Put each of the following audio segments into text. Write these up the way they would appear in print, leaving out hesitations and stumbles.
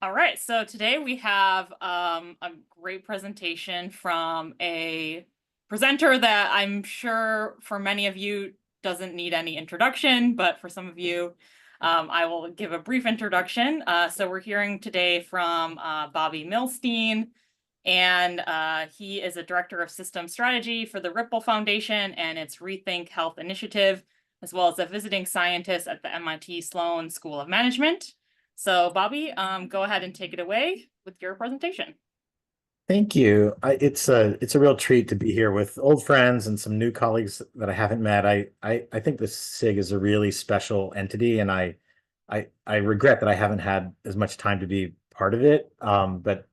All right, so today we have a great presentation from a presenter that I'm sure for many of you doesn't need any introduction, but for some of you, I will give a brief introduction. So we're hearing today from Bobby Milstein, and he is a director of system strategy for the Rippel Foundation and its ReThink Health initiative, as well as a visiting scientist at the MIT Sloan School of Management. So Bobby, go ahead and take it away with your presentation. Thank you. It's a real treat to be here with old friends and some new colleagues that I haven't met. I think the SIG is a really special entity, and I regret that I haven't had as much time to be part of it. But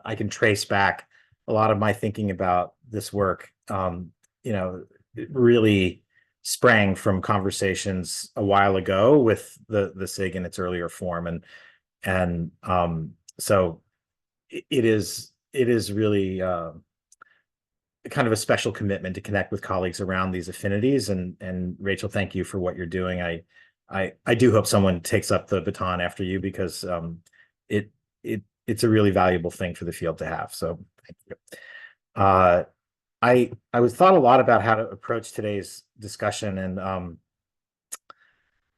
I can trace back a lot of my thinking about this work. It really sprang from conversations a while ago with the SIG in its earlier form, and so it is really kind of a special commitment to connect with colleagues around these affinities. And Rachel, thank you for what you're doing. I do hope someone takes up the baton after you, because it it's a really valuable thing for the field to have. So thank you. I was thought a lot about how to approach today's discussion, and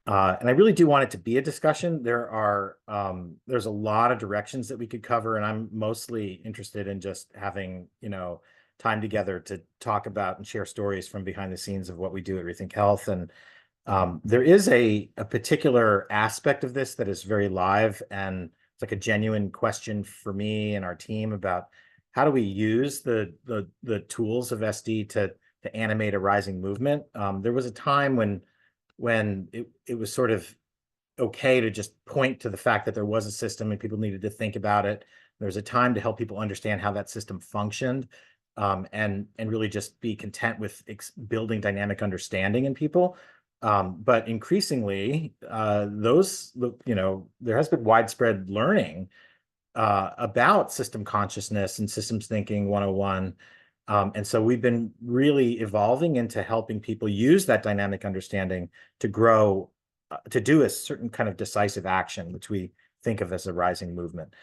I really do want it to be a discussion. There's a lot of directions that we could cover, and I'm mostly interested in just having, time together to talk about and share stories from behind the scenes of what we do at ReThink Health. And there is a particular aspect of this that is very live, and it's like a genuine question for me and our team about how do we use the tools of SD to animate a rising movement. There was a time when it was sort of okay to just point to the fact that there was a system and people needed to think about it. There was a time to help people understand how that system functioned, and really just be content with building dynamic understanding in people. But increasingly, there has been widespread learning about system consciousness and systems thinking 101. And so we've been really evolving into helping people use that dynamic understanding to grow, to do a certain kind of decisive action, which we think of as a rising movement.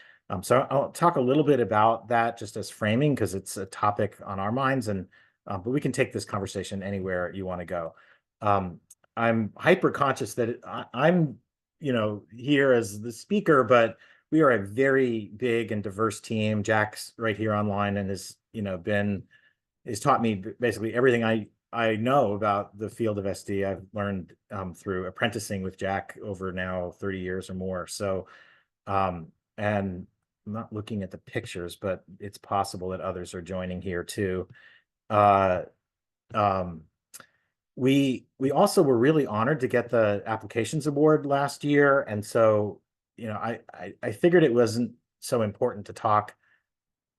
So I'll talk a little bit about that just as framing, because it's a topic on our minds, and but we can take this conversation anywhere you want to go. I'm hyper conscious that I'm, here as the speaker, but we are a very big and diverse team. Jack's right here online and has, has taught me basically everything I know about the field of SD. I've learned through apprenticing with Jack over now 30 years or more. So, and I'm not looking at the pictures, but it's possible that others are joining here too. Uh, um, we also were really honored to get the applications award last year, and so I figured it wasn't so important to talk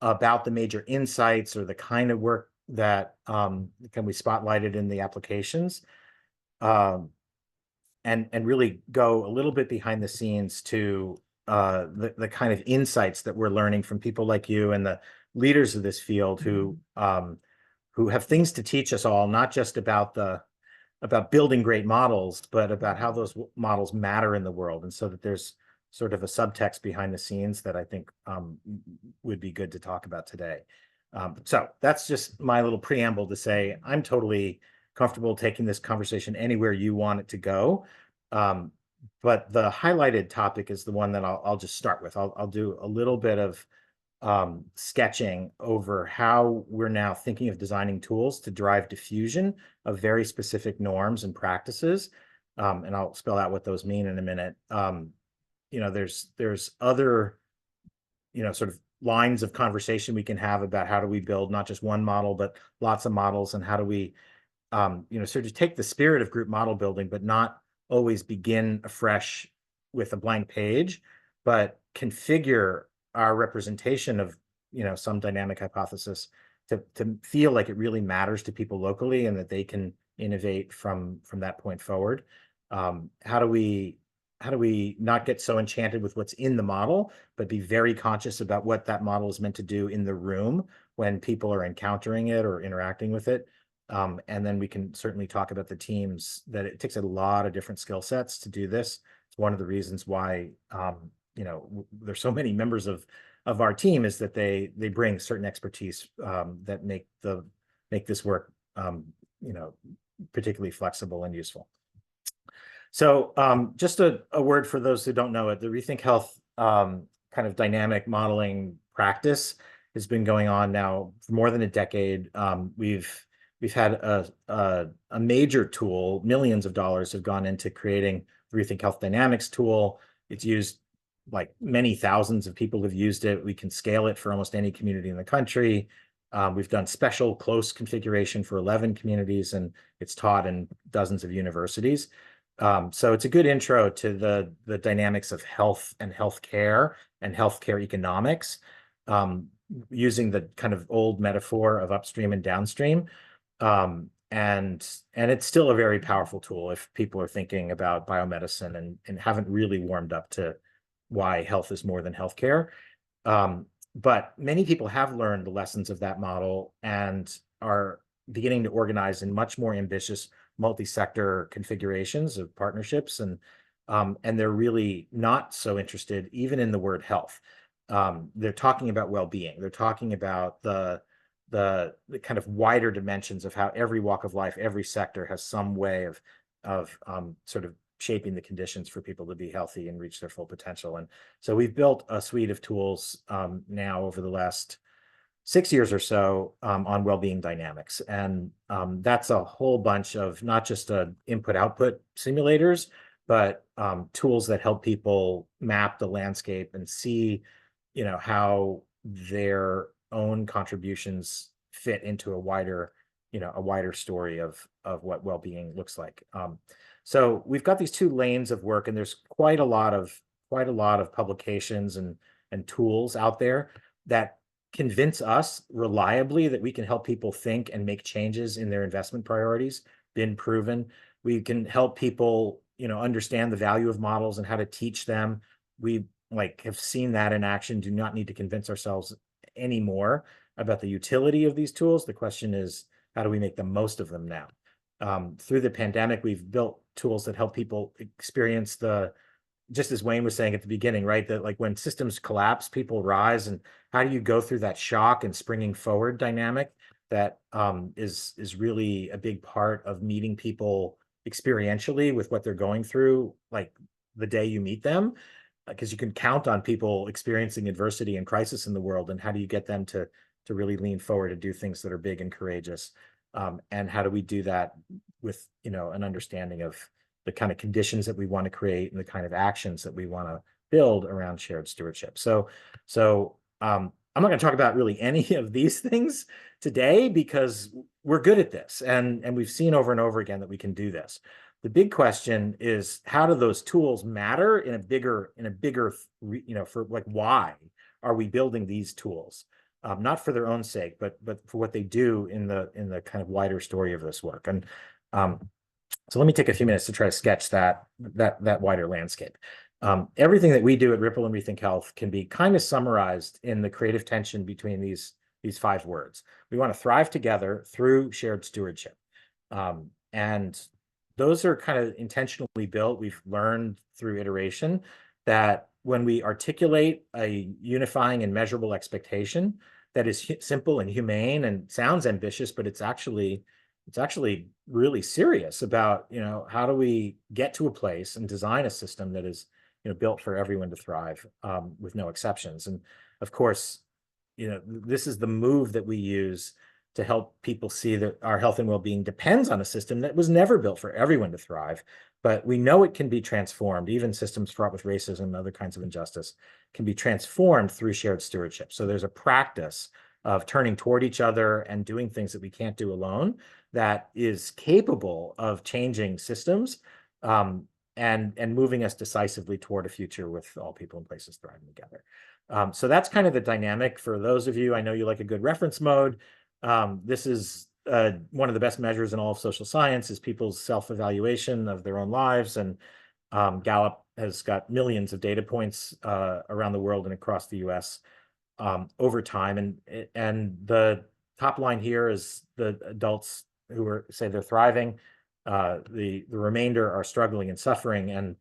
about the major insights or the kind of work that can be spotlighted in the applications, and really go a little bit behind the scenes to the kind of insights that we're learning from people like you and the leaders of this field who have things to teach us all, not just about building great models, but about how those models matter in the world. And so that there's sort of a subtext behind the scenes that I think would be good to talk about today. So that's just my little preamble to say I'm totally comfortable taking this conversation anywhere you want it to go. But the highlighted topic is the one that I'll just start with. I'll do a little bit of sketching over how we're now thinking of designing tools to drive diffusion of very specific norms and practices. And I'll spell out what those mean in a minute. There's other, sort of lines of conversation we can have about how do we build not just one model, but lots of models, and how do we, sort of take the spirit of group model building, but not always begin afresh with a blank page, but configure our representation of, some dynamic hypothesis to feel like it really matters to people locally and that they can innovate from that point forward. How do we not get so enchanted with what's in the model, but be very conscious about what that model is meant to do in the room when people are encountering it or interacting with it? And then we can certainly talk about the teams, that it takes a lot of different skill sets to do this. It's one of the reasons why there's so many members of our team, is that they bring certain expertise that make this work particularly flexible and useful. So just a word for those who don't know it, the ReThink Health kind of dynamic modeling practice has been going on now for more than a decade. We've had a major tool. Millions of dollars have gone into creating the ReThink Health Dynamics tool. It's used, like, many thousands of people have used it. We can scale it for almost any community in the country. We've done special close configuration for 11 communities, and it's taught in dozens of universities. So it's a good intro to the dynamics of health and healthcare and healthcare economics, using the kind of old metaphor of upstream and downstream. And it's still a very powerful tool if people are thinking about biomedicine and haven't really warmed up to why health is more than healthcare. But many people have learned the lessons of that model and are beginning to organize in much more ambitious multi-sector configurations of partnerships, and they're really not so interested even in the word health. They're talking about well-being. They're talking about the kind of wider dimensions of how every walk of life, every sector has some way of sort of shaping the conditions for people to be healthy and reach their full potential. And so we've built a suite of tools now over the last 6 years or so on well-being dynamics. And that's a whole bunch of not just input-output simulators, but tools that help people map the landscape and see, how their own contributions fit into a wider story of what well-being looks like. So we've got these two lanes of work, and there's quite a lot of publications and tools out there that convince us reliably that we can help people think and make changes in their investment priorities. Been proven. We can help people, understand the value of models and how to teach them. We have seen that in action. Do not need to convince ourselves anymore about the utility of these tools. The question is, how do we make the most of them now? Through the pandemic, we've built tools that help people experience just as Wayne was saying at the beginning, right? That, like, when systems collapse, people rise, and how do you go through that shock and springing forward dynamic that is really a big part of meeting people experientially with what they're going through, like the day you meet them, because you can count on people experiencing adversity and crisis in the world, and how do you get them to really lean forward and do things that are big and courageous? And how do we do that with, an understanding of the kind of conditions that we want to create and the kind of actions that we want to build around shared stewardship? So I'm not going to talk about really any of these things today, because we're good at this, and we've seen over and over again that we can do this. The big question is, how do those tools matter in a bigger, for, like, why are we building these tools? Not for their own sake, but for what they do in the kind of wider story of this work. And so let me take a few minutes to try to sketch that wider landscape. Everything that we do at Rippel and ReThink Health can be kind of summarized in the creative tension between these 5 words. We want to thrive together through shared stewardship. And those are kind of intentionally built. We've learned through iteration that when we articulate a unifying and measurable expectation that is simple and humane and sounds ambitious, but it's actually really serious about, how do we get to a place and design a system that is, built for everyone to thrive, with no exceptions. And of course, this is the move that we use to help people see that our health and well-being depends on a system that was never built for everyone to thrive. But we know it can be transformed. Even systems fraught with racism and other kinds of injustice can be transformed through shared stewardship. So there's a practice of turning toward each other and doing things that we can't do alone that is capable of changing systems, and moving us decisively toward a future with all people and places thriving together. So that's kind of the dynamic. For those of you, I know you like a good reference mode. This is one of the best measures in all of social science, is people's self-evaluation of their own lives. And Gallup has got millions of data points around the world and across the US over time. And the top line here is the adults who say they're thriving. The remainder are struggling and suffering. And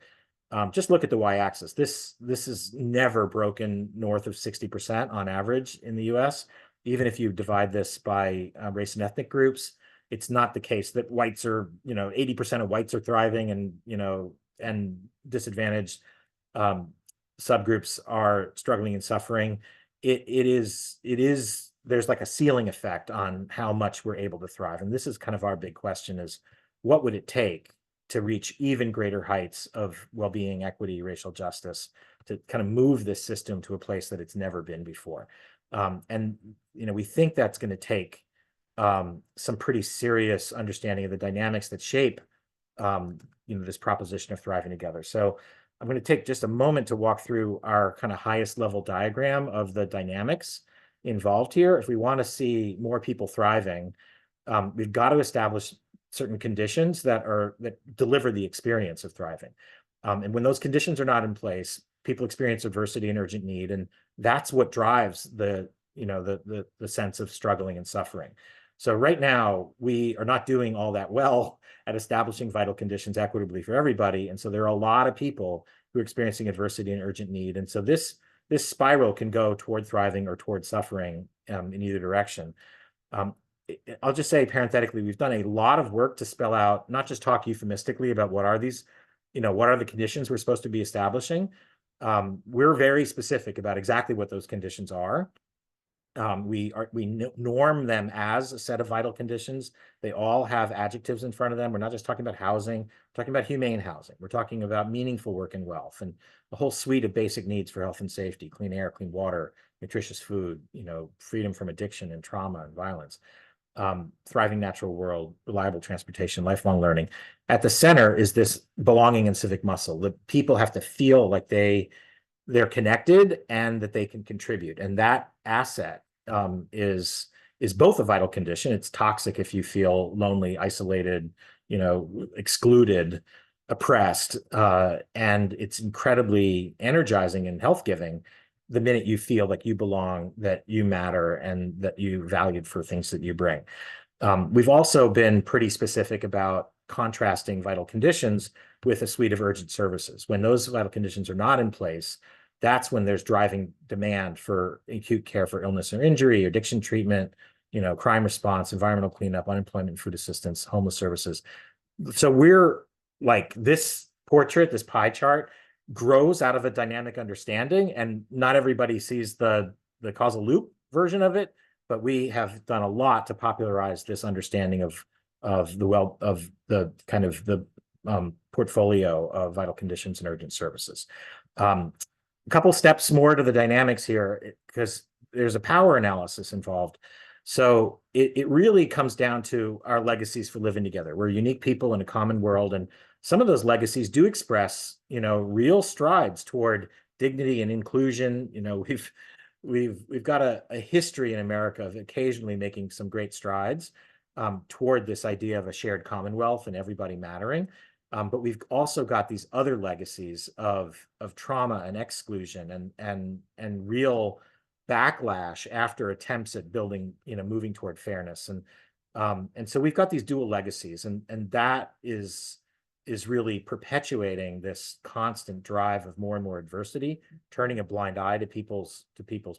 Just look at the y-axis. This is never broken north of 60% on average in the US. Even if you divide this by race and ethnic groups, it's not the case that whites are, 80% of whites are thriving, and, and disadvantaged subgroups are struggling and suffering. There's like a ceiling effect on how much we're able to thrive. And this is kind of our big question: is what would it take to reach even greater heights of well-being, equity, racial justice, to kind of move this system to a place that it's never been before. And we think that's going to take some pretty serious understanding of the dynamics that shape this proposition of thriving together. So I'm going to take just a moment to walk through our kind of highest level diagram of the dynamics involved here. If we want to see more people thriving, we've got to establish certain conditions that deliver the experience of thriving. And when those conditions are not in place, people experience adversity and urgent need, and that's what drives the sense of struggling and suffering. So right now, we are not doing all that well at establishing vital conditions equitably for everybody. And so there are a lot of people who are experiencing adversity and urgent need. And so this spiral can go toward thriving or toward suffering in either direction. I'll just say parenthetically, we've done a lot of work to spell out, not just talk euphemistically about what are these, what are the conditions we're supposed to be establishing. We're very specific about exactly what those conditions are. We norm them as a set of vital conditions. They all have adjectives in front of them. We're not just talking about housing, we're talking about humane housing. We're talking about meaningful work and wealth, and a whole suite of basic needs for health and safety: clean air, clean water, nutritious food, freedom from addiction and trauma and violence, thriving natural world, reliable transportation, lifelong learning. At the center is this belonging and civic muscle. The people have to feel like they're connected and that they can contribute. And that asset is both a vital condition. It's toxic if you feel lonely, isolated, excluded, oppressed, and it's incredibly energizing and health-giving the minute you feel like you belong, that you matter, and that you're valued for things that you bring. We've also been pretty specific about contrasting vital conditions with a suite of urgent services. When those vital conditions are not in place, that's when there's driving demand for acute care for illness or injury, addiction treatment, crime response, environmental cleanup, unemployment, food assistance, homeless services. So we're like, this portrait, this pie chart grows out of a dynamic understanding, and not everybody sees the causal loop version of it, but we have done a lot to popularize this understanding of the kind of the portfolio of vital conditions and urgent services. A couple steps more to the dynamics here, because there's a power analysis involved. So it really comes down to our legacies for living together. We're unique people in a common world, and some of those legacies do express, real strides toward dignity and inclusion. We've got a history in America of occasionally making some great strides toward this idea of a shared commonwealth and everybody mattering. But we've also got these other legacies of trauma and exclusion and real backlash after attempts at building, moving toward fairness. And so we've got these dual legacies, and that is really perpetuating this constant drive of more and more adversity, turning a blind eye to people's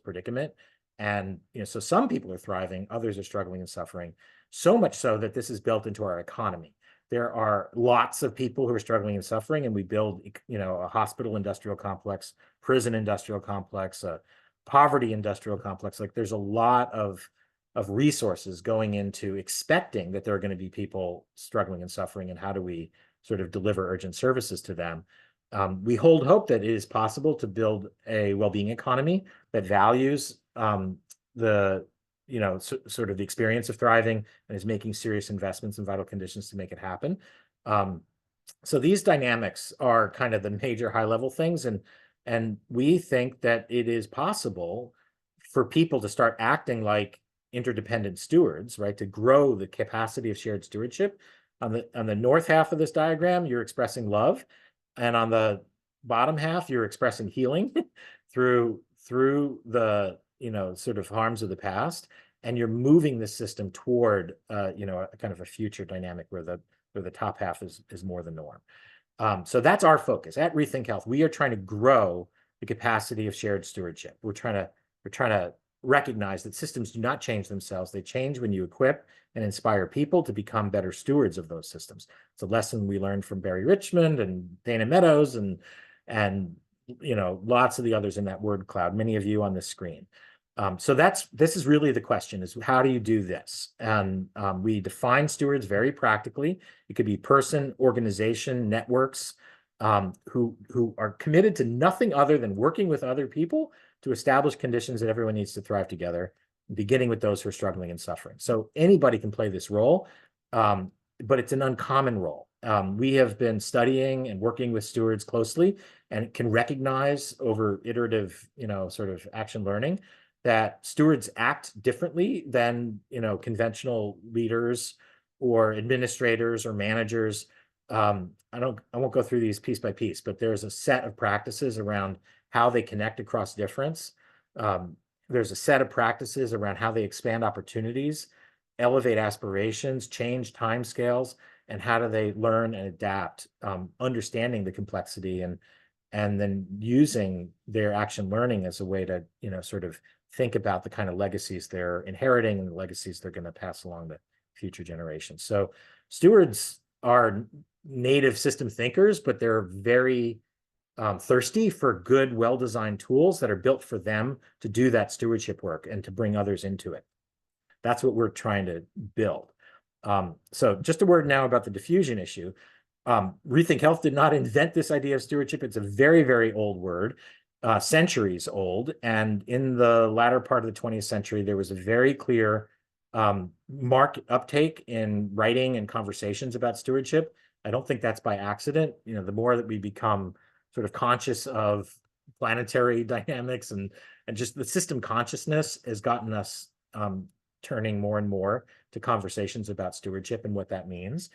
predicament. And so some people are thriving, others are struggling and suffering, so much so that this is built into our economy. There are lots of people who are struggling and suffering, and we build, a hospital industrial complex, prison industrial complex, a poverty industrial complex. Like, there's a lot of resources going into expecting that there are going to be people struggling and suffering, and how do we sort of deliver urgent services to them. We hold hope that it is possible to build a well-being economy that values sort of the experience of thriving, and is making serious investments in vital conditions to make it happen. So these dynamics are kind of the major high-level things, and we think that it is possible for people to start acting like interdependent stewards, right? To grow the capacity of shared stewardship. On the north half of this diagram, you're expressing love, and on the bottom half, you're expressing healing through the sort of harms of the past, and you're moving the system toward a kind of a future dynamic where the top half is more the norm. So that's our focus at ReThink Health. We are trying to grow the capacity of shared stewardship. We're trying to recognize that systems do not change themselves. They change when you equip and inspire people to become better stewards of those systems. It's a lesson we learned from Barry Richmond and Dana Meadows and lots of the others in that word cloud, many of you on the screen. So this is really the question, is how do you do this? And we define stewards very practically. It could be person, organization, networks, who are committed to nothing other than working with other people to establish conditions that everyone needs to thrive together, beginning with those who are struggling and suffering. So anybody can play this role, but it's an uncommon role. We have been studying and working with stewards closely and can recognize over iterative, sort of action learning that stewards act differently than, conventional leaders or administrators or managers. I won't go through these piece by piece, but there's a set of practices around how they connect across difference. There's a set of practices around how they expand opportunities, elevate aspirations, change timescales, and how do they learn and adapt, understanding the complexity and then using their action learning as a way to, sort of think about the kind of legacies they're inheriting and the legacies they're going to pass along to future generations. So stewards are native system thinkers, but they're very thirsty for good, well-designed tools that are built for them to do that stewardship work and to bring others into it. That's what we're trying to build. So just a word now about the diffusion issue. ReThink Health did not invent this idea of stewardship. It's a very, very old word, centuries old. And in the latter part of the 20th century, there was a very clear marked uptake in writing and conversations about stewardship. I don't think that's by accident. The more that we become sort of conscious of planetary dynamics and just the system consciousness has gotten us turning more and more to conversations about stewardship and what that means.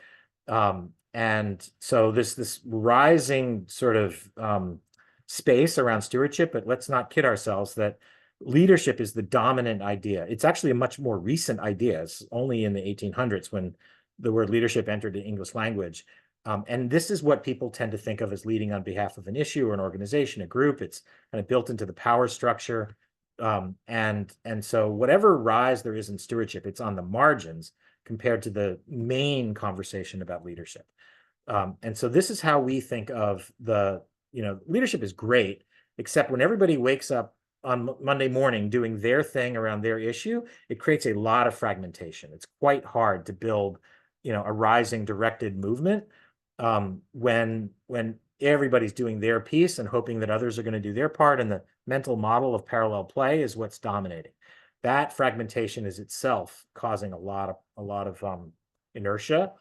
And so this rising sort of space around stewardship, but let's not kid ourselves that leadership is the dominant idea. It's actually a much more recent idea. It's only in the 1800s when the word leadership entered the English language. And this is what people tend to think of as leading on behalf of an issue or an organization, a group. It's kind of built into the power structure. And so whatever rise there is in stewardship, it's on the margins compared to the main conversation about leadership. And so this is how we think of leadership is great, except when everybody wakes up on Monday morning doing their thing around their issue, it creates a lot of fragmentation. It's quite hard to build, a rising directed movement when everybody's doing their piece and hoping that others are going to do their part, and the mental model of parallel play is what's dominating. That fragmentation is itself causing a lot of inertia.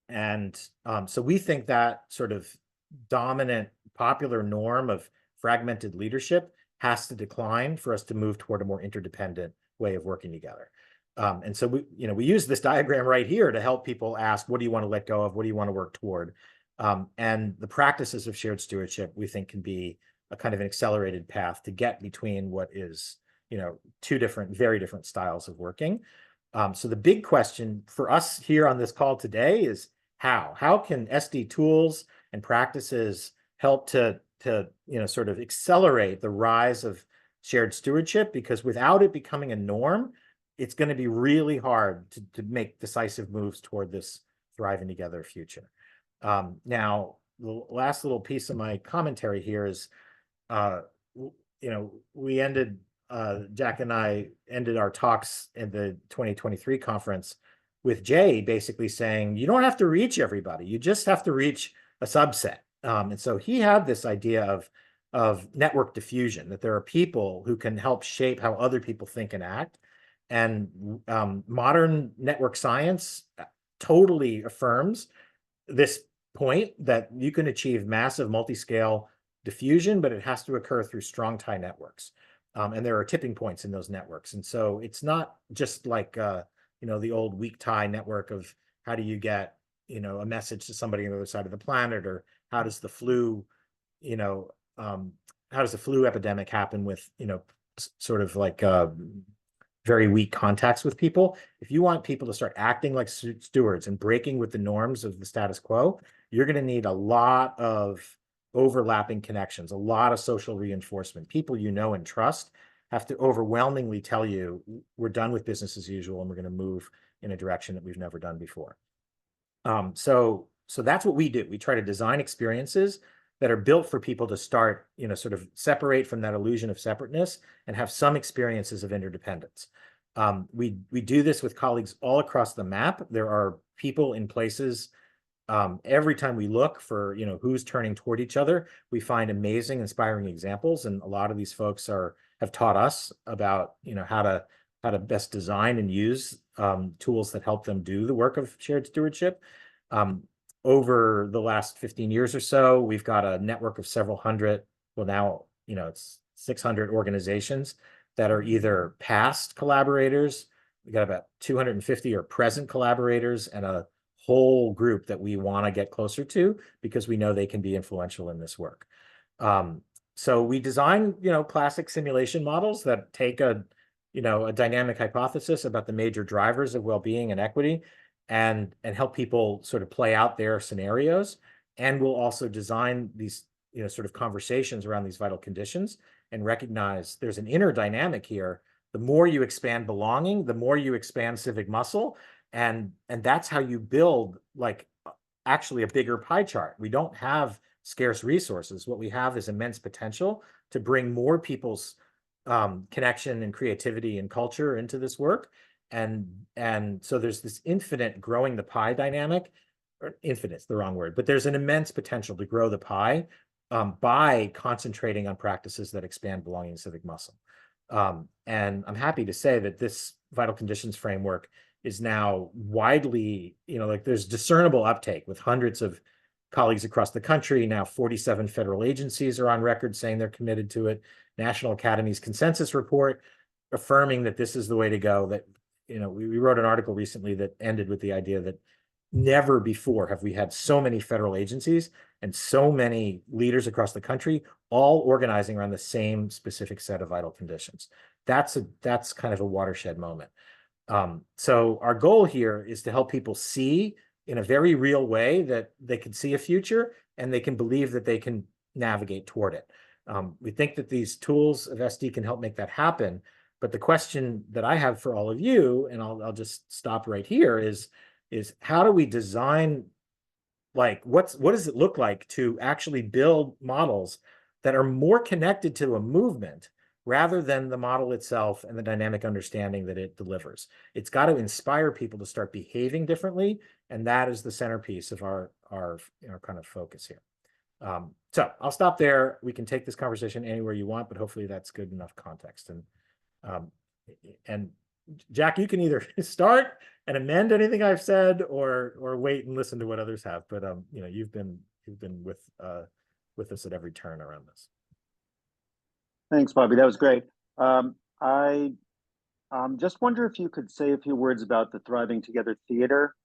And so we think that sort of dominant popular norm of fragmented leadership has to decline for us to move toward a more interdependent way of working together. And so we use this diagram right here to help people ask, what do you want to let go of? What do you want to work toward? And the practices of shared stewardship, we think, can be a kind of an accelerated path to get between what is, two very different styles of working. So the big question for us here on this call today is how can SD tools and practices help to sort of accelerate the rise of shared stewardship? Because without it becoming a norm, it's going to be really hard to make decisive moves toward this thriving together future. Now, the last little piece of my commentary here is, we ended, Jack and I ended our talks in the 2023 conference with Jay basically saying, you don't have to reach everybody. You just have to reach a subset. And so he had this idea of network diffusion, that there are people who can help shape how other people think and act. And modern network science totally affirms this point that you can achieve massive multi-scale diffusion, but it has to occur through strong tie networks. And there are tipping points in those networks. And so it's not just like, the old weak tie network of how do you get, a message to somebody on the other side of the planet, or how does the flu, epidemic happen with, sort of like very weak contacts with people. If you want people to start acting like stewards and breaking with the norms of the status quo, you're going to need a lot of overlapping connections, a lot of social reinforcement. People you know and trust have to overwhelmingly tell you, we're done with business as usual and we're going to move in a direction that we've never done before. So that's what we do. We try to design experiences that are built for people to start, sort of separate from that illusion of separateness and have some experiences of interdependence. We do this with colleagues all across the map. There are people in places, every time we look for, who's turning toward each other, we find amazing, inspiring examples. And a lot of these folks have taught us about, how to best design and use tools that help them do the work of shared stewardship. Over the last 15 years or so, we've got a network of several hundred, well now, it's 600 organizations that are either past collaborators. We got about 250 are present collaborators, and a whole group that we want to get closer to because we know they can be influential in this work. So we design, classic simulation models that take a dynamic hypothesis about the major drivers of well-being and equity and help people sort of play out their scenarios. And we'll also design these, sort of conversations around these vital conditions and recognize there's an inner dynamic here. The more you expand belonging, the more you expand civic muscle. And that's how you build like actually a bigger pie chart. We don't have scarce resources. What we have is immense potential to bring more people's connection and creativity and culture into this work. And so there's this infinite growing the pie dynamic, or infinite's the wrong word, but there's an immense potential to grow the pie by concentrating on practices that expand belonging and civic muscle. And I'm happy to say that this vital conditions framework is now widely, like there's discernible uptake with hundreds of colleagues across the country. Now 47 federal agencies are on record saying they're committed to it. National Academy's consensus report affirming that this is the way to go. That, we wrote an article recently that ended with the idea that never before have we had so many federal agencies and so many leaders across the country all organizing around the same specific set of vital conditions. That's kind of a watershed moment. So our goal here is to help people see in a very real way that they can see a future and they can believe that they can navigate toward it. We think that these tools of SD can help make that happen. But the question that I have for all of you, and I'll just stop right here, is how do we design, like, what does it look like to actually build models that are more connected to a movement rather than the model itself and the dynamic understanding that it delivers? It's got to inspire people to start behaving differently, and that is the centerpiece of our kind of focus here. So I'll stop there. We can take this conversation anywhere you want, but hopefully that's good enough context. And Jack, you can either start and amend anything I've said, or wait and listen to what others have. But you've been with us at every turn around this. Thanks, Bobby. That was great. I just wonder if you could say a few words about the Thriving Together Theater,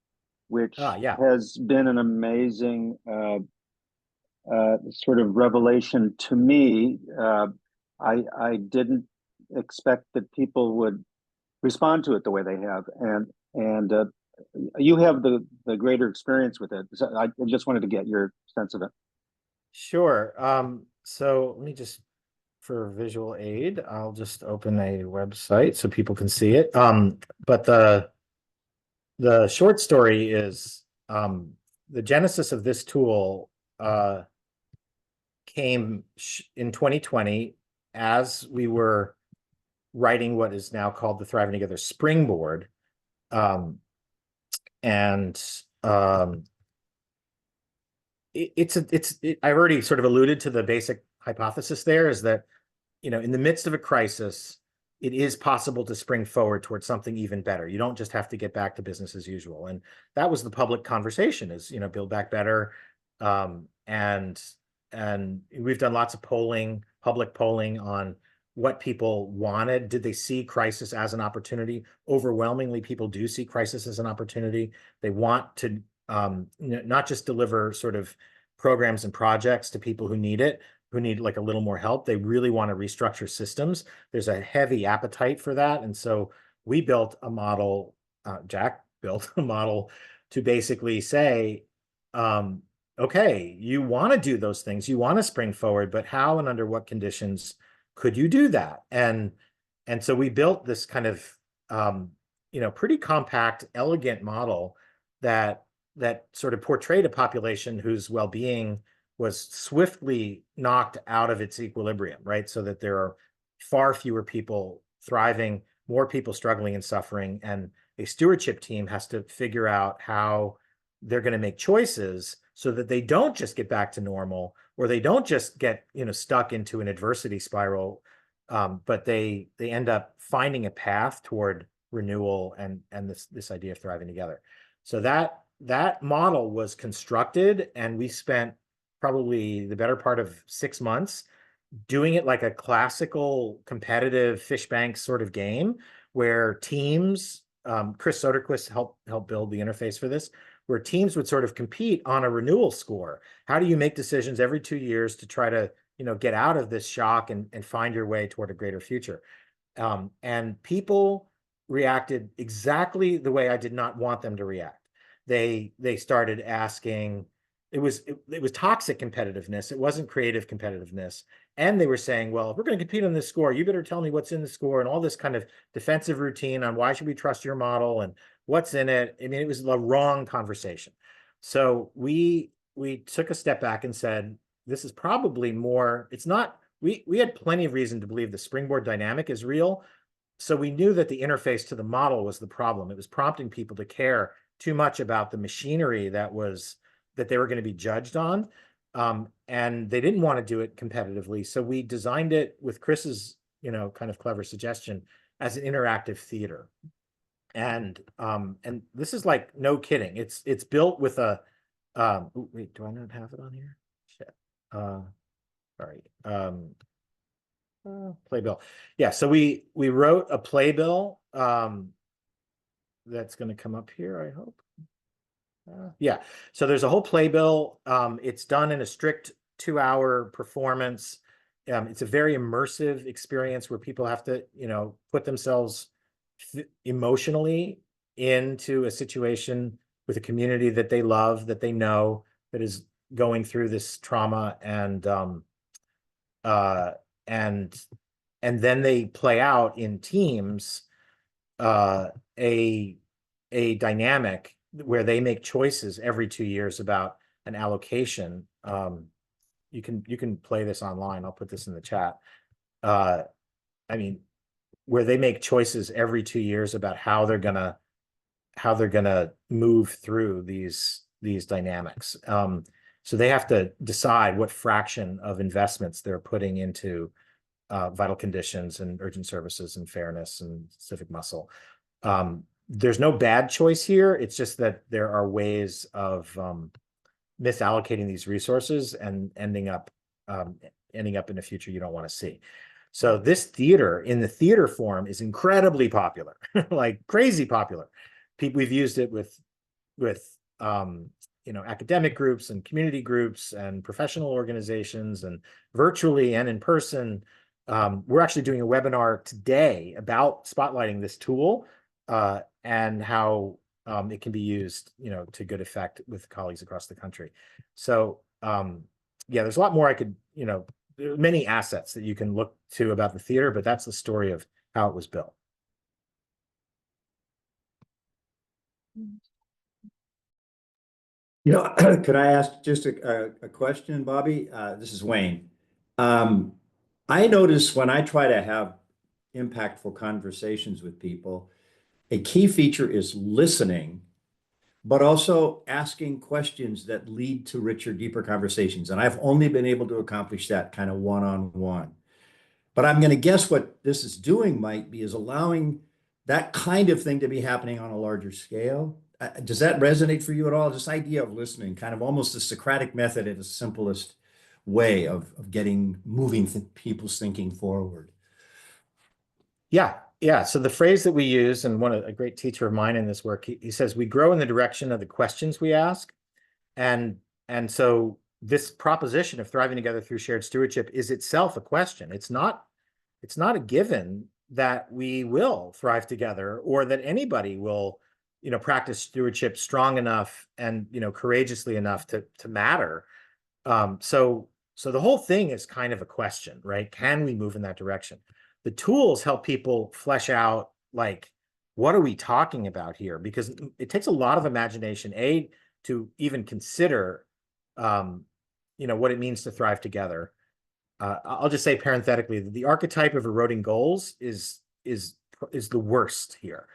which has been an amazing sort of revelation to me. I didn't expect that people would respond to it the way they have, and you have the greater experience with it. So I just wanted to get your sense of it. Sure. So let me just, for visual aid, I'll just open a website so people can see it. But the short story is the genesis of this tool came in 2020 as we were writing what is now called the Thriving Together Springboard. I've already sort of alluded to the basic hypothesis there, is that, in the midst of a crisis, it is possible to spring forward towards something even better. You don't just have to get back to business as usual. And that was the public conversation, is, build back better. And we've done lots of polling, public polling on what people wanted. Did they see crisis as an opportunity? Overwhelmingly, people do see crisis as an opportunity. They want to not just deliver sort of programs and projects to people who need it, who need like a little more help. They really want to restructure systems. There's a heavy appetite for that. And so we built a model, Jack built a model to basically say, okay, you want to do those things, you want to spring forward, but how and under what conditions could you do that? And so we built this kind of, pretty compact, elegant model that sort of portrayed a population whose well-being was swiftly knocked out of its equilibrium, right? So that there are far fewer people thriving, more people struggling and suffering, and a stewardship team has to figure out how they're going to make choices so that they don't just get back to normal, or they don't just get, stuck into an adversity spiral, but they end up finding a path toward renewal and this idea of thriving together. So that model was constructed, and we spent probably the better part of 6 months doing it like a classical competitive fish bank sort of game, where teams, Chris Soderquist helped build the interface for this, where teams would sort of compete on a renewal score. How do you make decisions every 2 years to try to, get out of this shock and find your way toward a greater future? And people reacted exactly the way I did not want them to react. They started asking, it was toxic competitiveness. It wasn't creative competitiveness. And they were saying, well, if we're going to compete on this score, you better tell me what's in the score, and all this kind of defensive routine on why should we trust your model and what's in it. I mean, it was the wrong conversation. So we took a step back and said, this is probably more, it's not, we had plenty of reason to believe the springboard dynamic is real. So we knew that the interface to the model was the problem. It was prompting people to care too much about the machinery that they were going to be judged on. And they didn't want to do it competitively. So we designed it with Chris's, kind of clever suggestion as an interactive theater. And this is like, no kidding. It's built with a, wait, do I not have it on here? Shit. Sorry. Playbill. Yeah. So we wrote a playbill, that's going to come up here, I hope. Yeah, so there's a whole playbill. It's done in a strict 2-hour performance. It's a very immersive experience where people have to, put themselves emotionally into a situation with a community that they love, that they know, that is going through this trauma, and then they play out in teams a dynamic where they make choices every 2 years about an allocation. You can play this online. I'll put this in the chat. I mean, where they make choices every 2 years about how they're gonna move through these dynamics. So they have to decide what fraction of investments they're putting into vital conditions and urgent services and fairness and civic muscle. There's no bad choice here. It's just that there are ways of misallocating these resources and ending up in a future you don't want to see. So this theater in the theater form is incredibly popular, like crazy popular. We've used it with academic groups and community groups and professional organizations, and virtually and in person. We're actually doing a webinar today about spotlighting this tool and how it can be used, to good effect with colleagues across the country. So yeah, there's a lot more I could, there are many assets that you can look to about the theater, but that's the story of how it was built. Could I ask just a question, Bobby? This is Wayne. I notice when I try to have impactful conversations with people, a key feature is listening, but also asking questions that lead to richer, deeper conversations. And I've only been able to accomplish that kind of one-on-one. But I'm going to guess what this is doing might be is allowing that kind of thing to be happening on a larger scale. Does that resonate for you at all? This idea of listening, kind of almost the Socratic method in the simplest way of moving people's thinking forward. Yeah. So the phrase that we use, and a great teacher of mine in this work, he says, we grow in the direction of the questions we ask. And so this proposition of thriving together through shared stewardship is itself a question. It's not a given that we will thrive together, or that anybody will, practice stewardship strong enough and, courageously enough to matter. So the whole thing is kind of a question, right? Can we move in that direction? The tools help people flesh out, like, what are we talking about here? Because it takes a lot of imagination, to even consider, what it means to thrive together. I'll just say parenthetically that the archetype of eroding goals is the worst here.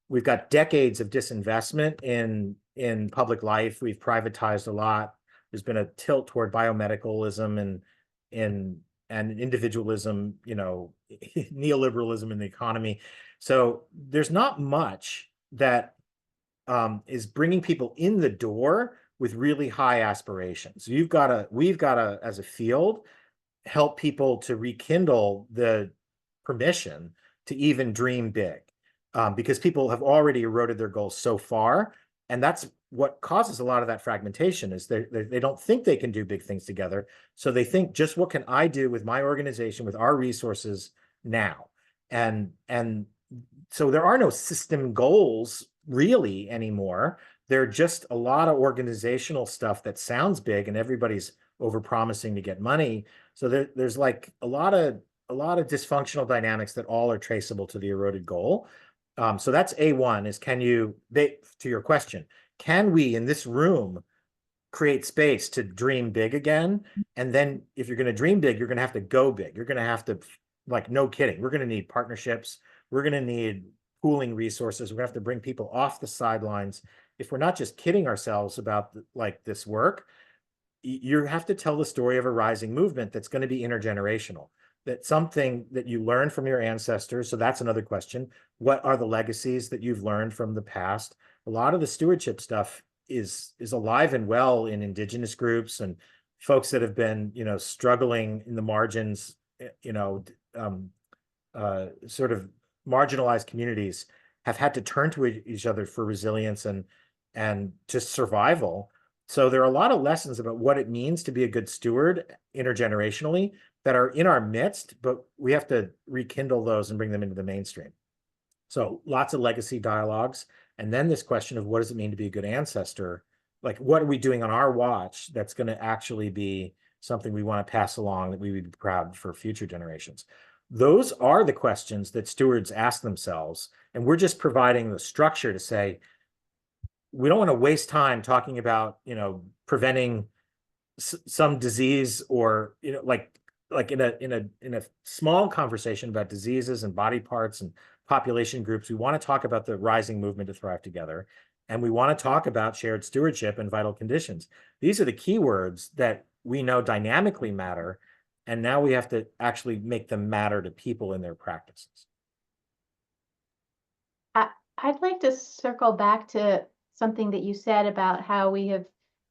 We've got decades of disinvestment in public life. We've privatized a lot. There's been a tilt toward biomedicalism and individualism, neoliberalism in the economy. So there's not much that is bringing people in the door with really high aspirations. We've got to, as a field, help people to rekindle the permission to even dream big, because people have already eroded their goals so far. And that's what causes a lot of that fragmentation, is they don't think they can do big things together. So they think, just what can I do with my organization, with our resources now? And so there are no system goals really anymore. They're just a lot of organizational stuff that sounds big, and everybody's overpromising to get money. So there's like a lot of dysfunctional dynamics that all are traceable to the eroded goal. So that's A1, is to your question, can we in this room create space to dream big again? And then if you're going to dream big, you're going to have to go big. You're going to have to, like, no kidding, we're going to need partnerships. We're going to need pooling resources. We're going to have to bring people off the sidelines. If we're not just kidding ourselves about this work, you have to tell the story of a rising movement that's going to be intergenerational. That's something that you learned from your ancestors. So that's another question. What are the legacies that you've learned from the past? A lot of the stewardship stuff is alive and well in indigenous groups and folks that have been, struggling in the margins, sort of marginalized communities have had to turn to each other for resilience and just survival. So there are a lot of lessons about what it means to be a good steward intergenerationally that are in our midst, but we have to rekindle those and bring them into the mainstream. So lots of legacy dialogues. And then this question of, what does it mean to be a good ancestor? Like, what are we doing on our watch that's going to actually be something we want to pass along, that we would be proud for future generations? Those are the questions that stewards ask themselves. And we're just providing the structure to say, we don't want to waste time talking about, preventing some disease, or, like in a small conversation about diseases and body parts and population groups. We want to talk about the rising movement to thrive together. And we want to talk about shared stewardship and vital conditions. These are the keywords that we know dynamically matter. And now we have to actually make them matter to people in their practices. I'd like to circle back to something that you said about how we have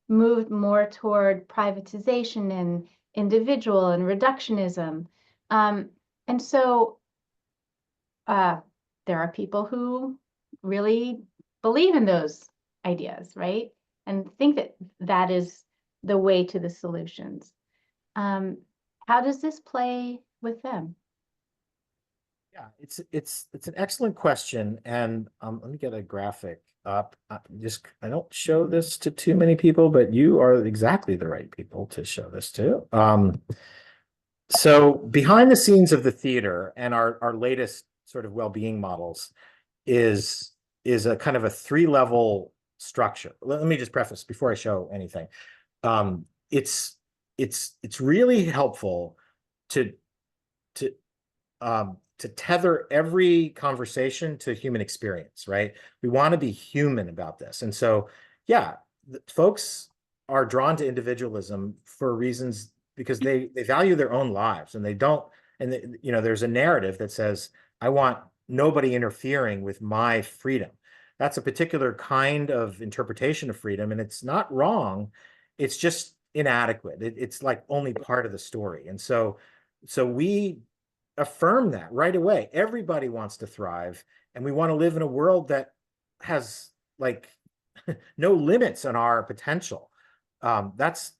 moved more toward privatization and individual and reductionism. And so there are people who really believe in those ideas, right? And think that that is the way to the solutions. How does this play with them? Yeah, it's an excellent question. And let me get a graphic up. I don't show this to too many people, but you are exactly the right people to show this to. So behind the scenes of the theater and our latest sort of well-being models is a kind of a 3-level structure. Let me just preface before I show anything. It's really helpful to tether every conversation to human experience, right? We want to be human about this. And so, yeah, folks are drawn to individualism for reasons because they value their own lives, and they don't, and there's a narrative that says, I want nobody interfering with my freedom. That's a particular kind of interpretation of freedom, and it's not wrong. It's just inadequate. It's like only part of the story. And so we affirm that right away. Everybody wants to thrive, and we want to live in a world that has like no limits on our potential. That's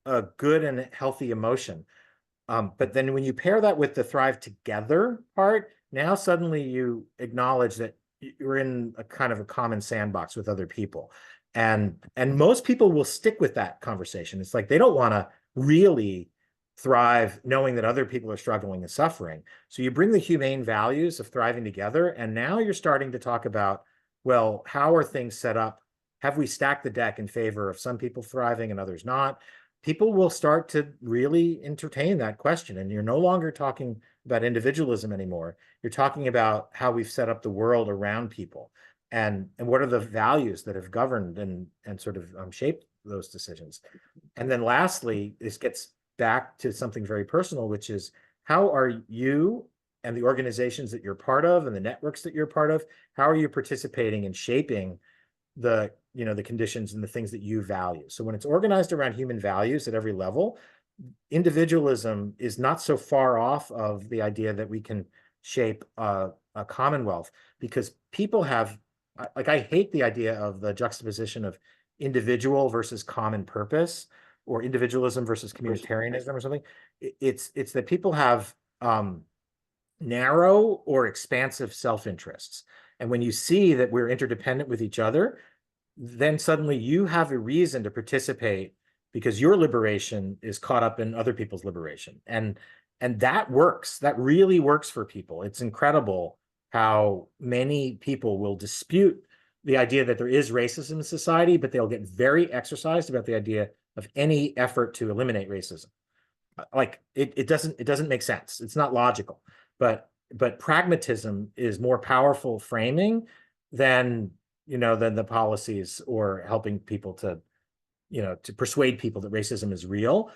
a good and healthy emotion. But then when you pair that with the thrive together part, now suddenly you acknowledge that you're in a kind of a common sandbox with other people. And most people will stick with that conversation. It's like they don't want to really thrive knowing that other people are struggling and suffering. So you bring the humane values of thriving together, and now you're starting to talk about, well, how are things set up? Have we stacked the deck in favor of some people thriving and others not? People will start to really entertain that question. And you're no longer talking about individualism anymore. You're talking about how we've set up the world around people, and what are the values that have governed and sort of shaped those decisions. And then lastly, this gets back to something very personal, which is how are you and the organizations that you're part of and the networks that you're part of, how are you participating in shaping the conditions and the things that you value? So when it's organized around human values at every level, individualism is not so far off of the idea that we can shape a commonwealth, because people have, like, I hate the idea of the juxtaposition of individual versus common purpose, or individualism versus communitarianism or something. It's that people have narrow or expansive self-interests. And when you see that we're interdependent with each other, then suddenly you have a reason to participate, because your liberation is caught up in other people's liberation. And that works. That really works for people. It's incredible how many people will dispute the idea that there is racism in society, but they'll get very exercised about the idea of any effort to eliminate racism. Like it doesn't make sense. It's not logical. But pragmatism is more powerful framing than the policies or helping people to persuade people that racism is real.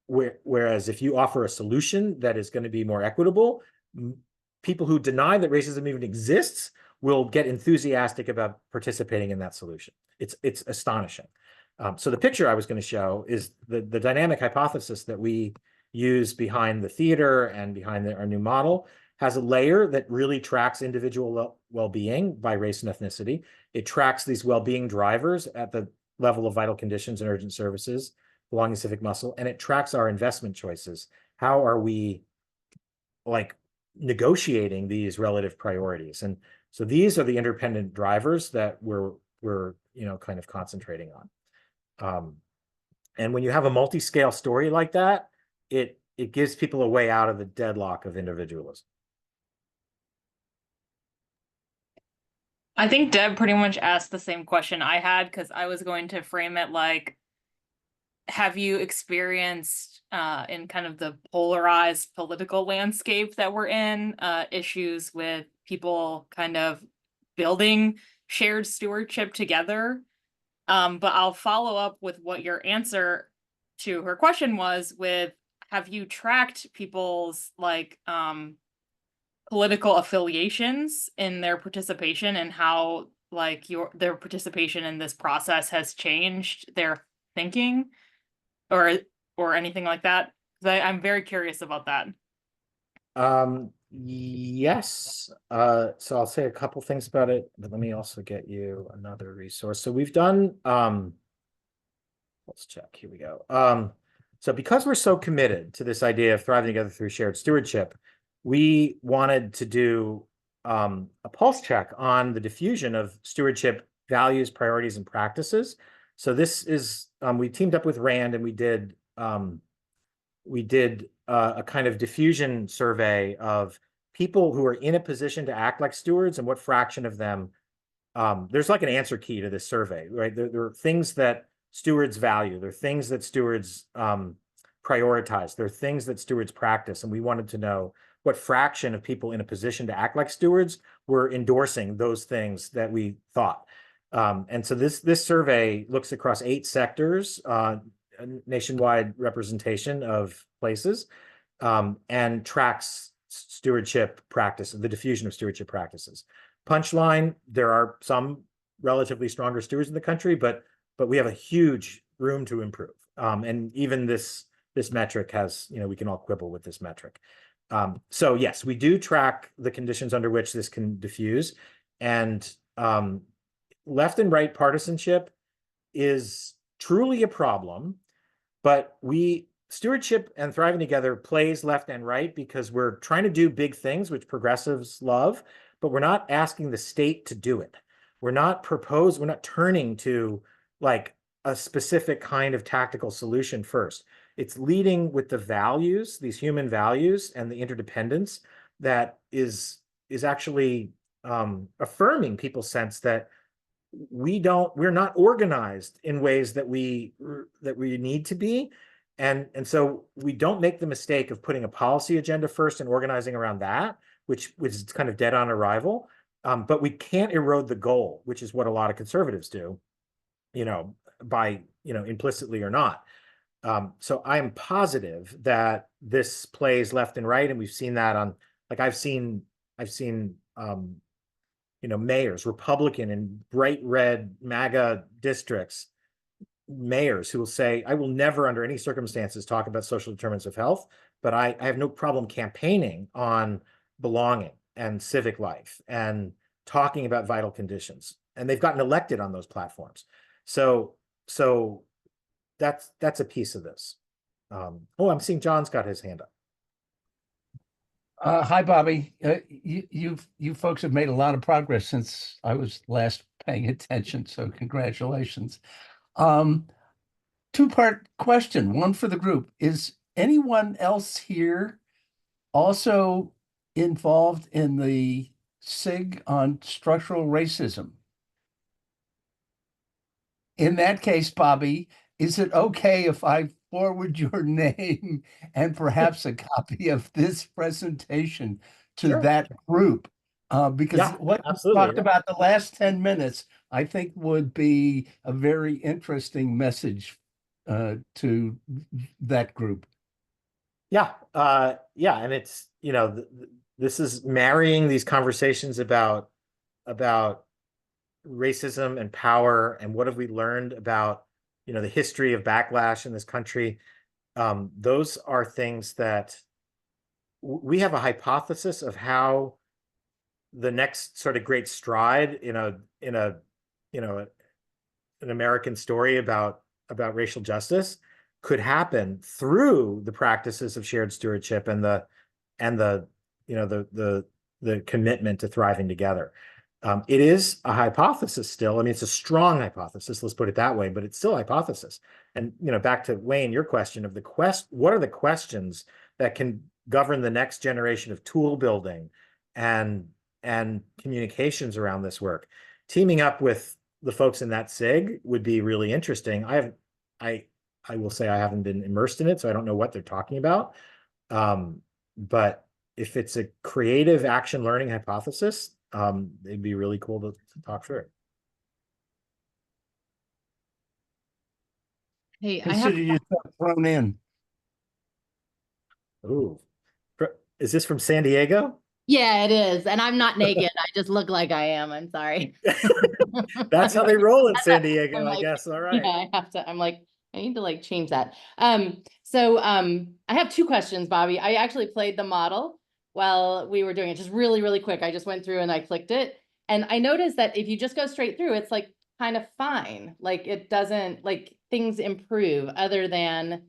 Whereas if you offer a solution that is going to be more equitable, people who deny that racism even exists will get enthusiastic about participating in that solution. It's astonishing. So the picture I was going to show is the dynamic hypothesis that we use behind the theater and behind our new model has a layer that really tracks individual well-being by race and ethnicity. It tracks these well-being drivers at the level of vital conditions and urgent services, belonging, civic muscle, and it tracks our investment choices. How are we negotiating these relative priorities? And so these are the independent drivers that we're kind of concentrating on. And when you have a multi-scale story like that, it gives people a way out of the deadlock of individualism. I think Deb pretty much asked the same question I had, because I was going to frame it like, have you experienced in kind of the polarized political landscape that we're in, issues with people kind of building shared stewardship together? But I'll follow up with what your answer to her question was with, have you tracked people's political affiliations in their participation, and how their participation in this process has changed their thinking or anything like that? Because I'm very curious about that. Yes. So I'll say a couple things about it, but let me also get you another resource. So we've done, let's check, here we go. So because we're so committed to this idea of thriving together through shared stewardship, we wanted to do a pulse check on the diffusion of stewardship values, priorities, and practices. So this is, we teamed up with RAND, and we did a kind of diffusion survey of people who are in a position to act like stewards and what fraction of them. There's like an answer key to this survey, right? There are things that stewards value. There are things that stewards prioritize. There are things that stewards practice. And we wanted to know what fraction of people in a position to act like stewards were endorsing those things that we thought. And so this survey looks across 8 sectors, nationwide representation of places, and tracks stewardship practice, the diffusion of stewardship practices. Punchline: there are some relatively stronger stewards in the country, but we have a huge room to improve. And even this metric has, we can all quibble with this metric. So yes, we do track the conditions under which this can diffuse, and left and right partisanship is truly a problem, but we stewardship and thriving together plays left and right because we're trying to do big things, which progressives love, but we're not asking the state to do it. We're not turning to like a specific kind of tactical solution first. It's leading with the values, these human values and the interdependence that is actually affirming people's sense that we're not organized in ways that we need to be. And so we don't make the mistake of putting a policy agenda first and organizing around that, which is kind of dead on arrival. But we can't erode the goal, which is what a lot of conservatives do, by, implicitly or not. So I am positive that this plays left and right. And we've seen that on, like, I've seen mayors, Republican in bright red MAGA districts, mayors who will say, I will never under any circumstances talk about social determinants of health, but I have no problem campaigning on belonging and civic life and talking about vital conditions. And they've gotten elected on those platforms. So that's a piece of this. I'm seeing John's got his hand up. Hi, Bobby. You folks have made a lot of progress since I was last paying attention, so congratulations. Two-part question, one for the group. Is anyone else here also involved in the SIG on structural racism? In that case, Bobby, is it okay if I forward your name and perhaps a copy of this presentation to that group? Because what you talked about the last 10 minutes, I think would be a very interesting message to that group. And it's, this is marrying these conversations about racism and power and what have we learned about the history of backlash in this country. Those are things that we have a hypothesis of how the next sort of great stride in an American story about racial justice could happen through the practices of shared stewardship and the commitment to thriving together. It is a hypothesis still. I mean, it's a strong hypothesis, let's put it that way, but it's still a hypothesis. And, back to Wayne, your question of what are the questions that can govern the next generation of tool building and communications around this work? Teaming up with the folks in that SIG would be really interesting. I will say I haven't been immersed in it, so I don't know what they're talking about. But if it's a creative action learning hypothesis, it'd be really cool to talk through it. Hey, consider yourself thrown in. Ooh, is this from San Diego? Yeah, it is. And I'm not naked. I just look like I am. I'm sorry. That's how they roll in San Diego, I guess. All right. Yeah, I have to. I'm like, I need to change that. I have two questions, Bobby. I actually played the model while we were doing it, just really, really quick. I just went through and I clicked it. And I noticed that if you just go straight through, it's kind of fine. It doesn't, things improve other than,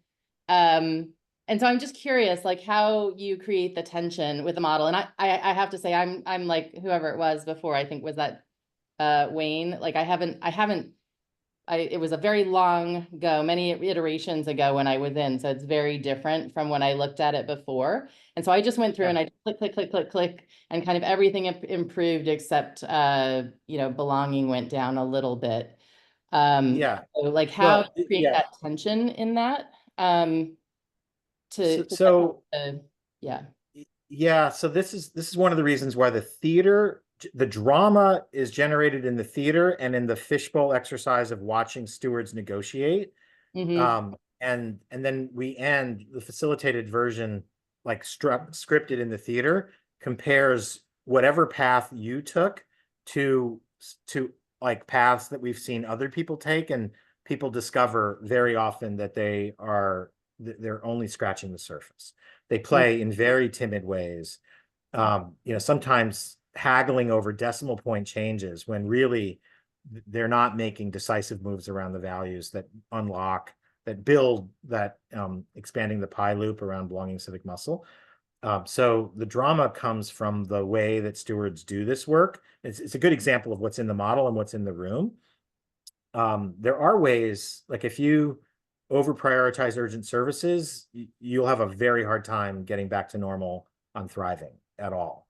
and so I'm just curious, how you create the tension with the model. And I have to say, I'm like whoever it was before, I think was that Wayne. It was a very long ago, many iterations ago when I was in. So it's very different from when I looked at it before. And so I just went through and I click, and kind of everything improved except, belonging went down a little bit. So how do you create that tension in that? So this is one of the reasons why the drama is generated in the theater and in the fishbowl exercise of watching stewards negotiate. And then we end the facilitated version, scripted in the theater, compares whatever path you took to paths that we've seen other people take, and people discover very often that they're only scratching the surface. They play in very timid ways, sometimes haggling over decimal point changes when really they're not making decisive moves around the values that unlock that build that expanding the pie loop around belonging civic muscle. So the drama comes from the way that stewards do this work. It's a good example of what's in the model and what's in the room. There are ways, like if you over prioritize urgent services, you'll have a very hard time getting back to normal on thriving at all.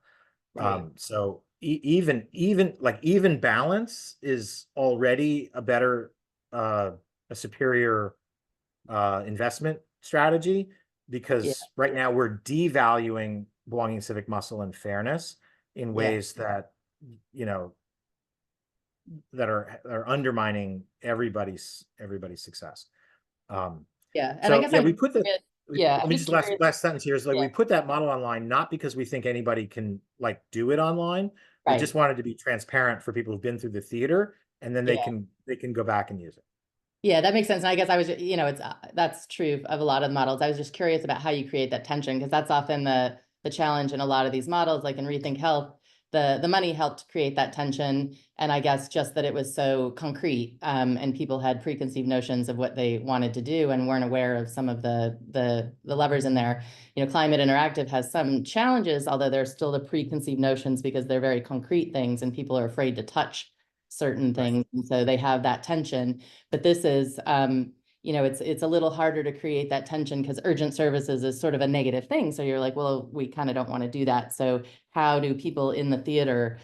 Right. So even balance is already a better, a superior investment strategy, because right now we're devaluing belonging civic muscle and fairness in ways that, you know, that are undermining everybody's success. And so I guess we put the let me just just last sentence here is like we put that model online not because we think anybody can like do it online. We just wanted to be transparent for people who've been through the theater, and then they can go back and use it. Yeah, that makes sense. And I guess I was, you know, that's true of a lot of the models. I was just curious about how you create that tension, because that's often the challenge in a lot of these models, like in ReThink Health. The money helped create that tension, and I guess just that it was so concrete, and people had preconceived notions of what they wanted to do and weren't aware of some of the levers in there. You know, Climate Interactive has some challenges, although there's still the preconceived notions because they're very concrete things and people are afraid to touch certain things, and so they have that tension. But this is, you know, it's a little harder to create that tension because urgent services is sort of a negative thing. So you're like, well, we kind of don't want to do that. So how do people in the theater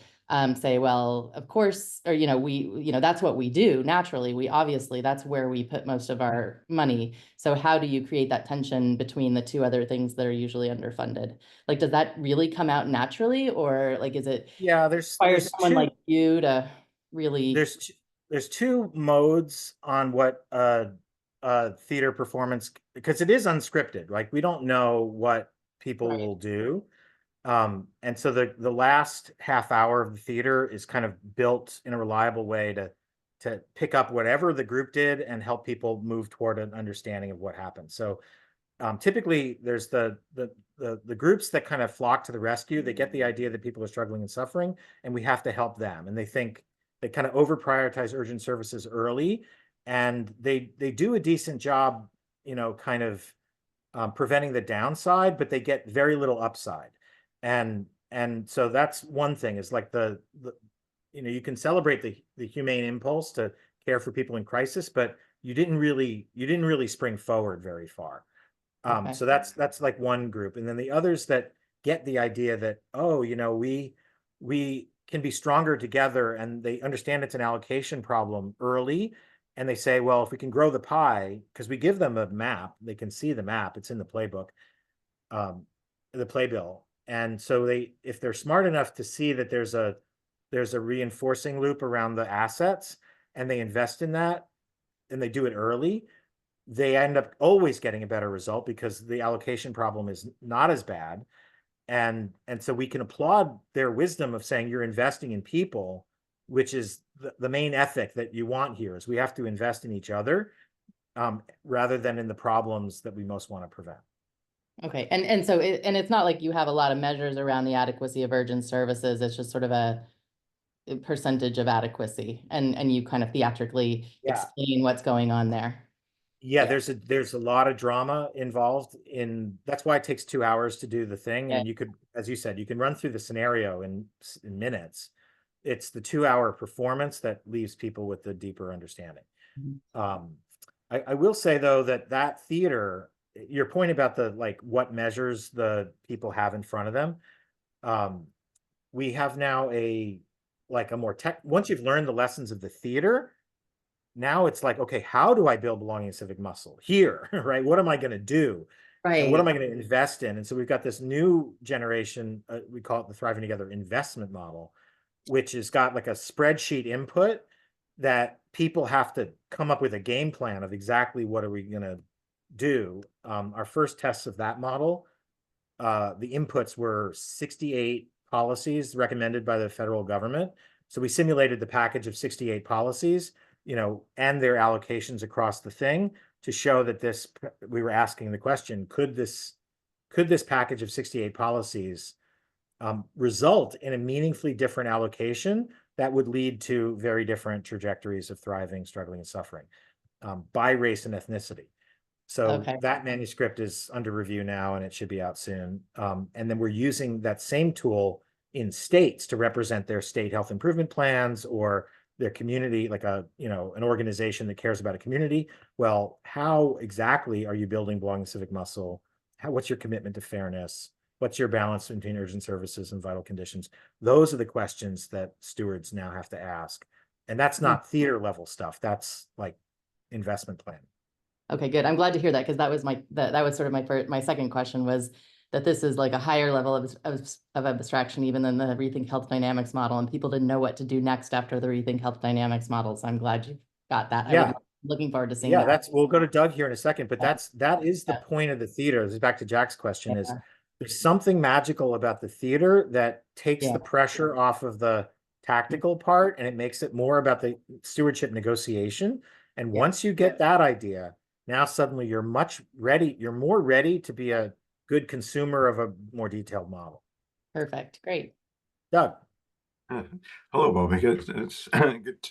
say, well, of course, or, you know, that's what we do naturally. We obviously, that's where we put most of our money. So how do you create that tension between the two other things that are usually underfunded? Like, does that really come out naturally, or like, is it there's someone like you to really? There's two modes on what theater performance, because it is unscripted. Like we don't know what people will do. And so the last half hour of the theater is kind of built in a reliable way to pick up whatever the group did and help people move toward an understanding of what happened. So typically there's the groups that kind of flock to the rescue. They get the idea that people are struggling and suffering, and we have to help them. And they think they kind of over prioritize urgent services early, and they do a decent job, you know, kind of preventing the downside, but they get very little upside. And so that's one thing, is like the you know, you can celebrate the humane impulse to care for people in crisis, but you didn't really spring forward very far. So that's like one group. And then the others that get the idea that, oh, you know, we can be stronger together, and they understand it's an allocation problem early. And they say, well, if we can grow the pie, because we give them a map, they can see the map, it's in the playbook, the playbill. And so if they're smart enough to see that there's a reinforcing loop around the assets, and they invest in that, and they do it early, they end up always getting a better result because the allocation problem is not as bad. And so we can applaud their wisdom of saying you're investing in people, which is the main ethic that you want here, is we have to invest in each other rather than in the problems that we most want to prevent. Okay. And so it's not like you have a lot of measures around the adequacy of urgent services. It's just sort of a percentage of adequacy, and you kind of theatrically explain what's going on there. There's a lot of drama involved in, that's why it takes 2 hours to do the thing. And you could, as you said, you can run through the scenario in minutes. It's the 2 hour performance that leaves people with the deeper understanding. I will say though, that theater, your point about the, like, what measures the people have in front of them. We have now a more once you've learned the lessons of the theater, now it's like, okay, how do I build belonging and civic muscle here, right? What am I going to do? Right. And what am I going to invest in? And so we've got this new generation, we call it the Thriving Together investment model, which has got like a spreadsheet input that people have to come up with a game plan of exactly what are we going to do. Our first tests of that model, the inputs were 68 policies recommended by the federal government. So we simulated the package of 68 policies, you know, and their allocations across the thing to show that we were asking the question, could this package of 68 policies result in a meaningfully different allocation that would lead to very different trajectories of thriving, struggling, and suffering by race and ethnicity. So Okay. that manuscript is under review now, and it should be out soon. And then we're using that same tool in states to represent their state health improvement plans or their community, like an organization that cares about a community. Well, how exactly are you building belonging civic muscle? What's your commitment to fairness? What's your balance between urgent services and vital conditions? Those are the questions that stewards now have to ask. And that's not theater level stuff. That's like investment plan. Okay, good. I'm glad to hear that, because that was that was sort of my second question, was that this is like a higher level of abstraction even than the ReThink Health Dynamics model, and people didn't know what to do next after the ReThink Health Dynamics model. So I'm glad you got that. Yeah. I'm looking forward to seeing Yeah, that. we'll go to Doug here in a second, but Yeah. that is the point of the theater. This is back to Jack's question, is Yeah. there's something magical about the theater that takes Yeah. the pressure off of the tactical part, and it makes it more about the stewardship negotiation. And Yeah. once you get that idea, now suddenly you're more ready to be a good consumer of a more detailed model. Perfect. Great. Doug. Hello, Bobby. It's good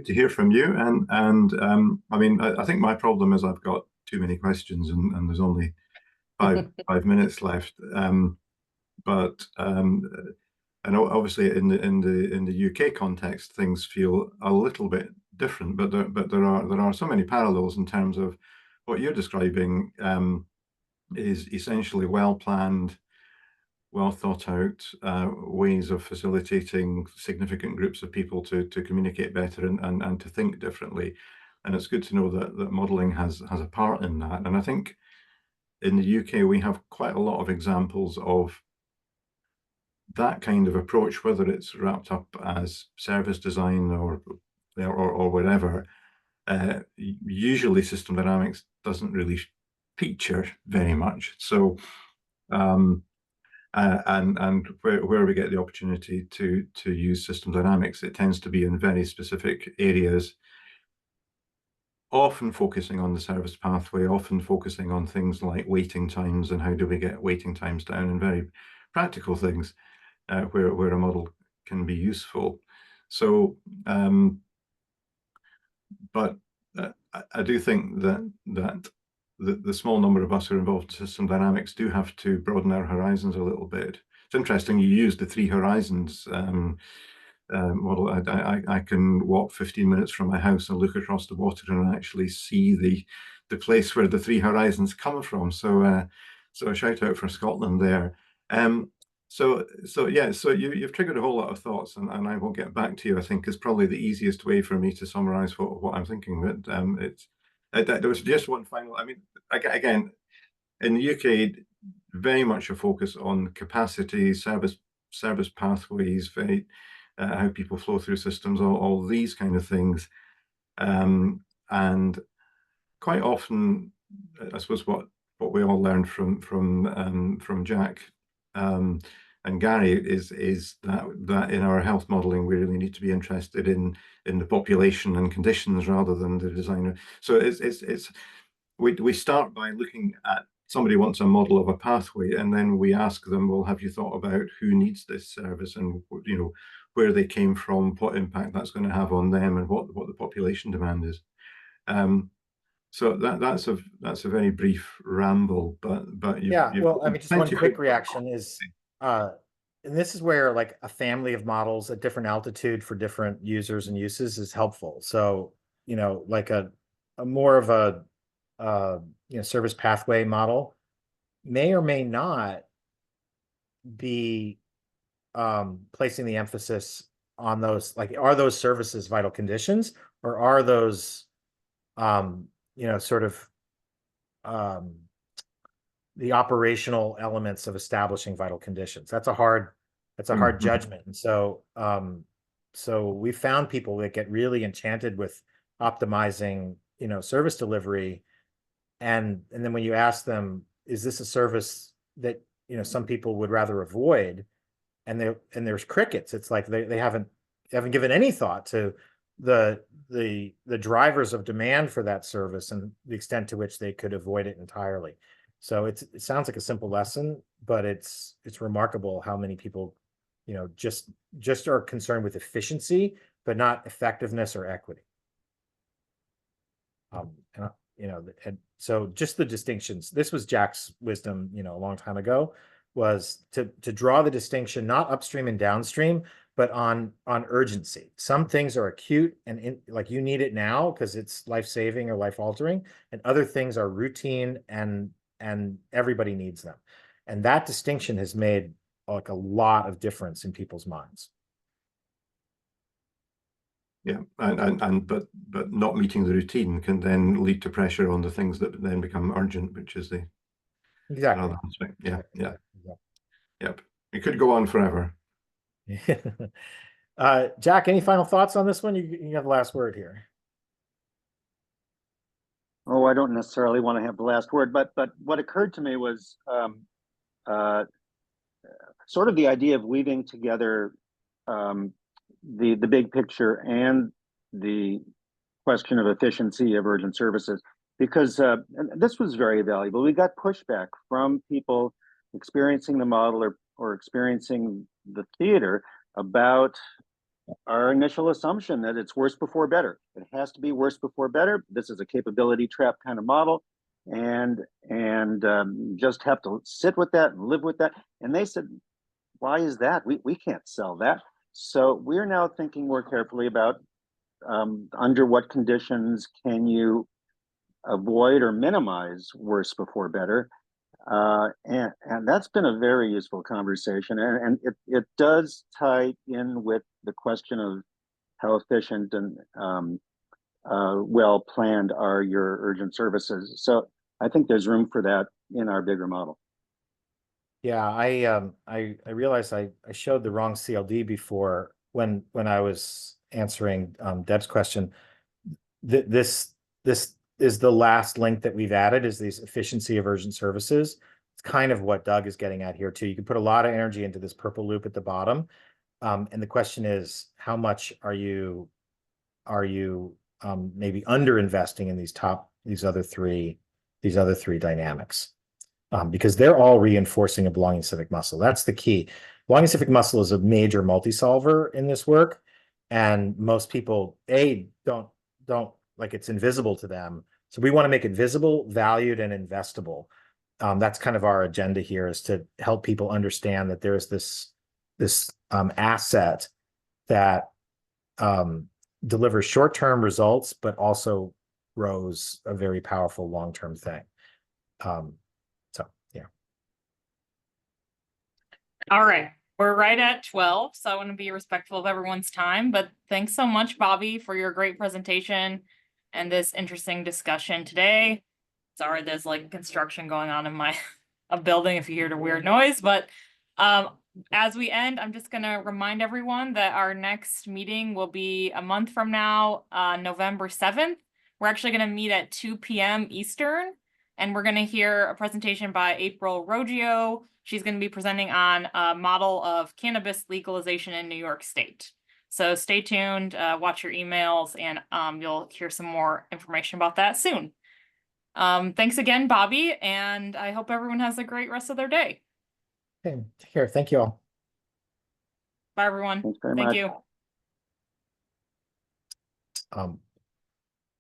to hear from you. And I mean, I think my problem is I've got too many questions, and there's only five minutes left. And obviously in the UK context, things feel a little bit different, but there are so many parallels in terms of what you're describing is essentially well planned, well thought out ways of facilitating significant groups of people to communicate better and to think differently. And it's good to know that modelling has a part in that. And I think in the UK we have quite a lot of examples of that kind of approach, whether it's wrapped up as service design or whatever. Usually system dynamics doesn't really feature very much. So and where we get the opportunity to use system dynamics, it tends to be in very specific areas, often focusing on the service pathway, often focusing on things like waiting times and how do we get waiting times down, and very practical things where a model can be useful. So, but I do think that the small number of us who are involved in system dynamics do have to broaden our horizons a little bit. It's interesting you used the 3 horizons model. I can walk 15 minutes from my house and look across the water and actually see the place where the 3 horizons come from. So a shout out for Scotland there. So you've triggered a whole lot of thoughts, and I will get back to you. I think is probably the easiest way for me to summarize what I'm thinking. But there was just one final. I mean, again, in the UK, very much a focus on capacity, service pathways, very how people flow through systems, all these kind of things, and quite often, I suppose what we all learned from Jack and Gary is that in our health modeling we really need to be interested in the population and conditions rather than the designer. So we start by looking at somebody wants a model of a pathway, and then we ask them, well, have you thought about who needs this service, and where they came from, what impact that's going to have on them, and what the population demand is. So that's a very brief ramble, but well, I mean, just one quick reaction is, and this is where like a family of models at different altitude for different users and uses is helpful. So like a more of a service pathway model may or may not be placing the emphasis on those, like, are those services vital conditions, or are those sort of the operational elements of establishing vital conditions? That's a hard judgment. And so we found people that get really enchanted with optimizing service delivery, and then when you ask them, is this a service that some people would rather avoid, and there's crickets. It's like they haven't given any thought to the drivers of demand for that service and the extent to which they could avoid it entirely. So it sounds like a simple lesson, but it's remarkable how many people just are concerned with efficiency, but not effectiveness or equity. So just the distinctions. This was Jack's wisdom, a long time ago, was to draw the distinction, not upstream and downstream, but on urgency. Some things are acute and like you need it now because it's life-saving or life-altering, and other things are routine and everybody needs them. And that distinction has made like a lot of difference in people's minds. Yeah, but not meeting the routine can then lead to pressure on the things that then become urgent, which is the Exactly. another aspect. Yeah, yeah, Exactly. yep. It could go on forever. Jack, any final thoughts on this one? You have the last word here. Oh, I don't necessarily want to have the last word, but what occurred to me was sort of the idea of weaving together the big picture and the question of efficiency of urgent services, because and this was very valuable. We got pushback from people experiencing the model or experiencing the theater about our initial assumption that it's worse before better. It has to be worse before better. This is a capability trap kind of model, and just have to sit with that and live with that. And they said, why is that? We can't sell that. So we're now thinking more carefully about under what conditions can you avoid or minimize worse before better. And that's been a very useful conversation. And it does tie in with the question of how efficient and well planned are your urgent services. So I think there's room for that in our bigger model. Yeah, I realized I showed the wrong CLD before when I was answering Deb's question. This is the last link that we've added, is these efficiency of urgent services. It's kind of what Doug is getting at here too. You can put a lot of energy into this purple loop at the bottom. And the question is, how much are you maybe under investing in these other three dynamics? Because they're all reinforcing a belonging civic muscle. That's the key. Belonging civic muscle is a major multi-solver in this work, and most people don't like, it's invisible to them. So we want to make it visible, valued, and investable. That's kind of our agenda here, is to help people understand that there's this asset that delivers short-term results, but also grows a very powerful long-term thing. So yeah. All right. We're right at 12, so I want to be respectful of everyone's time, but thanks so much, Bobby, for your great presentation and this interesting discussion today. Sorry, there's like construction going on in my building if you hear the weird noise, but as we end, I'm just going to remind everyone that our next meeting will be a month from now, November 7th. We're actually going to meet at 2 p.m. Eastern, and we're going to hear a presentation by April Roggio. She's going to be presenting on a model of cannabis legalization in New York State. So stay tuned, watch your emails, and you'll hear some more information about that soon. Thanks again, Bobby, and I hope everyone has a great rest of their day. Okay, take care. Thank you all. Bye, everyone. Thanks very Thank much. you.